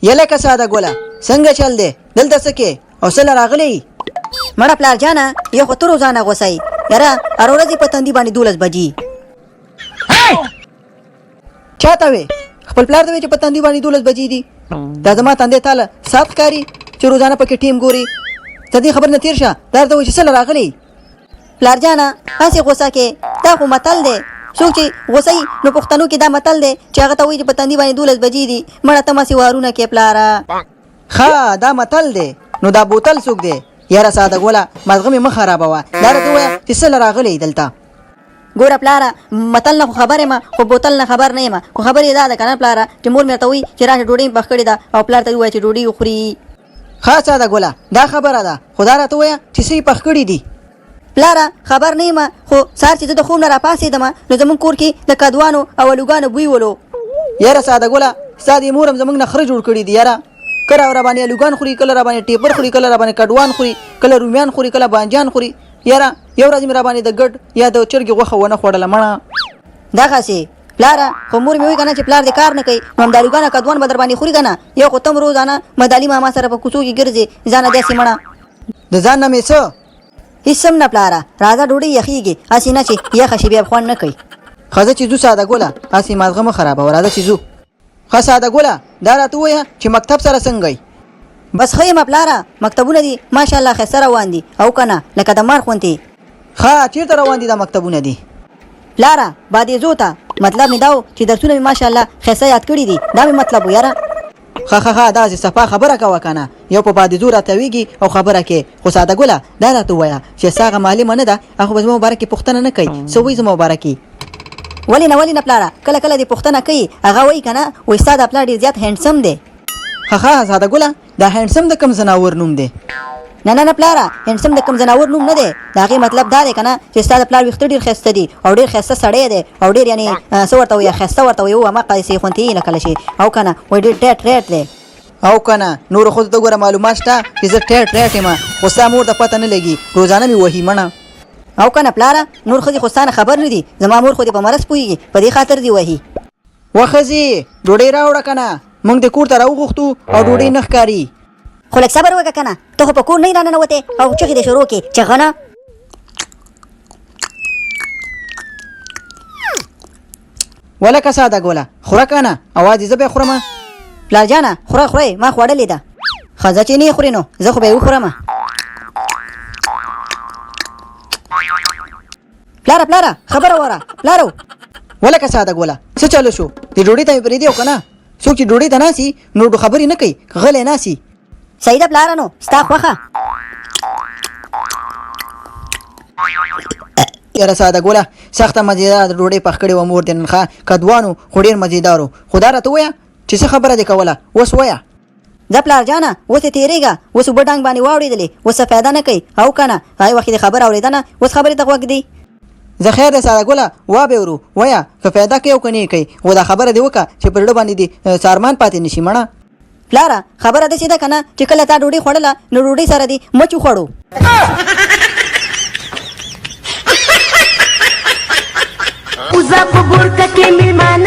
یله که ساده ګوله څنګه چل دی دلته څه کې او څه له راغلی مړه پلار جانه یو خو ته روزانه غوسئ یاره هره ورځ په تندي باندې 12 بجې چاته وې خپل پلار ته وې چې په تندي باندې 12 بجې دي دا زما تندی تاله سات ښکاري چې روزانه پکې ټیم ګوري ته دې خبر نه تېر شه دا درته وایي چې څه له راغلی پلار جانه هسې غوسه کې دا خو متل دی څوک چې غوسئ نو پښتنو کې دا متل دی چې هغه ته وایي چې په تندي باندې 12 بجې دي مړه ته مسې وارونه کې پلاره ښه دا متل دی نو دا بوتل څوک دی یاره ساده ګوله مازغه مې مه خرابوه دا راته ووایه چې څه له راغلی دلته ګوره پلاره متل نه خو خبر یم خو بوتل نه خبر نه یم خو خبر یې دا ده که نه پلاره چې مور مې ورته وایي چې راشه ډوډۍ مې پخ کړې ده او پلار ته ووایه چې ډوډۍ وخوري ښه ساده ګوله دا خبره ده خو دا راته ووایه چې څه یې پخ کړي دي پلاره خبر نه یم خو سهار چې زه د خوب نه راپاڅېدم نو زموږ کور کې د کدوانو او الوګانو بوی ولو یاره ساده ګوله ستا دې مور هم زموږ نه خره جوړ کړي دي یاره کله را باندې الوګان خوري کله را باندې ټیپر خوري کله را باندې کډوان خوري کله رومیان خوري کله بانجان خوري یاره یو ورځ مې را باندې د ګډ یا د چرګې غوښه ونه خوړله مړه دغسې پلاره خو مور مې وایي که نه چې پلار دې کار نه کوي نو همدا الوګان کدوان به در باندې خوري که نه یو خو تم روزانه مدالي ماما سره په کوڅو کې ګرځې ځانه داسې مړه د ځان نه مې څه هېڅ هم نه پلاره راځه ډوډۍ یخېږي هسې نه چې یخه شي بیا خوند نه کوي ښځه چې ځو ساده ګوله هسې مازغه مه خرابوه راځه چې ځو ښه ساده ګوله دا راته ووایه چې مکتب سره څنګه یې بس ښه یم پلاره مکتبونه دي ماشاءالله ښایسته روان دي او که نه لکه د مار غوندې ښه چېرته روان دي دا مکتبونه دي پلاره بادیزو ته مطلب مې دا و چې درسونه مې ماشاءالله ښایسته یاد کړي دي دا مې مطلب و یاره ښه داسې صفا خبره کوه که نه یو په بادیزو راتویږي او خبره کې خو ساده ګوله دا راته ووایه چې ستا هغه معلمه نه ده هغه به زما مبارک کې پوښتنه نه کوي څه وایي زما مبارکي ولې نه پلاره کله کله دې پوښتنه کوي هغه وایي که نه وایي ستا دا پلار ډېر زیات هینډسم دی ښه ساده ګوله دا هینډسم د کوم زناور نوم دی نه پلاره هینډسم د کوم زناور نوم نه دی د هغې مطلب دا دی که نه چې ستا د پلار ویښته ډېر ښایسته دي او ډېر ښایسته سړی دی او ډېر یعنې څه ورته وایي ښایسته ورته وایي هماغه قیسې غوندې یې لکه شي او که نه وایي ډېر ټیټ ریټ دی او که نه نورو خو ته ګوره معلومات شته چې زه ټیټ ریټ یم خو ستا مور ته پته نه لګي روزانه مې وهي مڼه او که نه پلاره نور ښځې خو ستا نه خبر نه دي زما مور خو دې په مرض پوهېږي په دې خاطر دې وهي وښځې ډوډۍ راوړه که نه موږ د کور ته راوغوښتو او ډوډۍ نه ښکاري خو لږ صبر وکړه که نه ته خو په کور نه یې راننوتې او چغې دې شروع کړې چغه نه ولکه ساده ګوله خوره که نه اواز یې زه بیا خورمه پلار جانه خوره ما خوړلې ده ښځه چې نه یې خورې نو زه خو به یې وخورمه پلاره خبره وره پلارو ولکه ساده ګوله څه چلو شو د ډوډۍ ته مې پرېږدي او که نه څوک چې ډوډۍ ته ناستي نو خبرې نه کوي غلی ناستي صحیح ده پلاره نو ستا خوښه یاره ساده ګوله سخته مزېداره د ډوډۍ پخ کړې وه مور دې نن ښه کدوانو خو ډېر مزېدارو خو دا راته ووایه چې څه خبره دې کوله اوس وایه ځه پلار جانه اوس یې تېرېږه اوس اوبه ډنګ باندې واورېدلې اوس څه فایده نه کوي او که نه هغې وخت دې خبره اورېده نه اوس خبرې ته غوږ دی زه خیر دی ساده ګوله وابېورو وایه که فایده کوي او که نه کوي خو دا خبره دې وکړه چې په زړه باندې دې سارمان پاتې نه شي مړه پلاره خبره داسې ده که نه چې کله تا ډوډۍ خوړله نو ډوډۍ سره دې مچ وخوړو اوزه په بورکه کې مېلمانه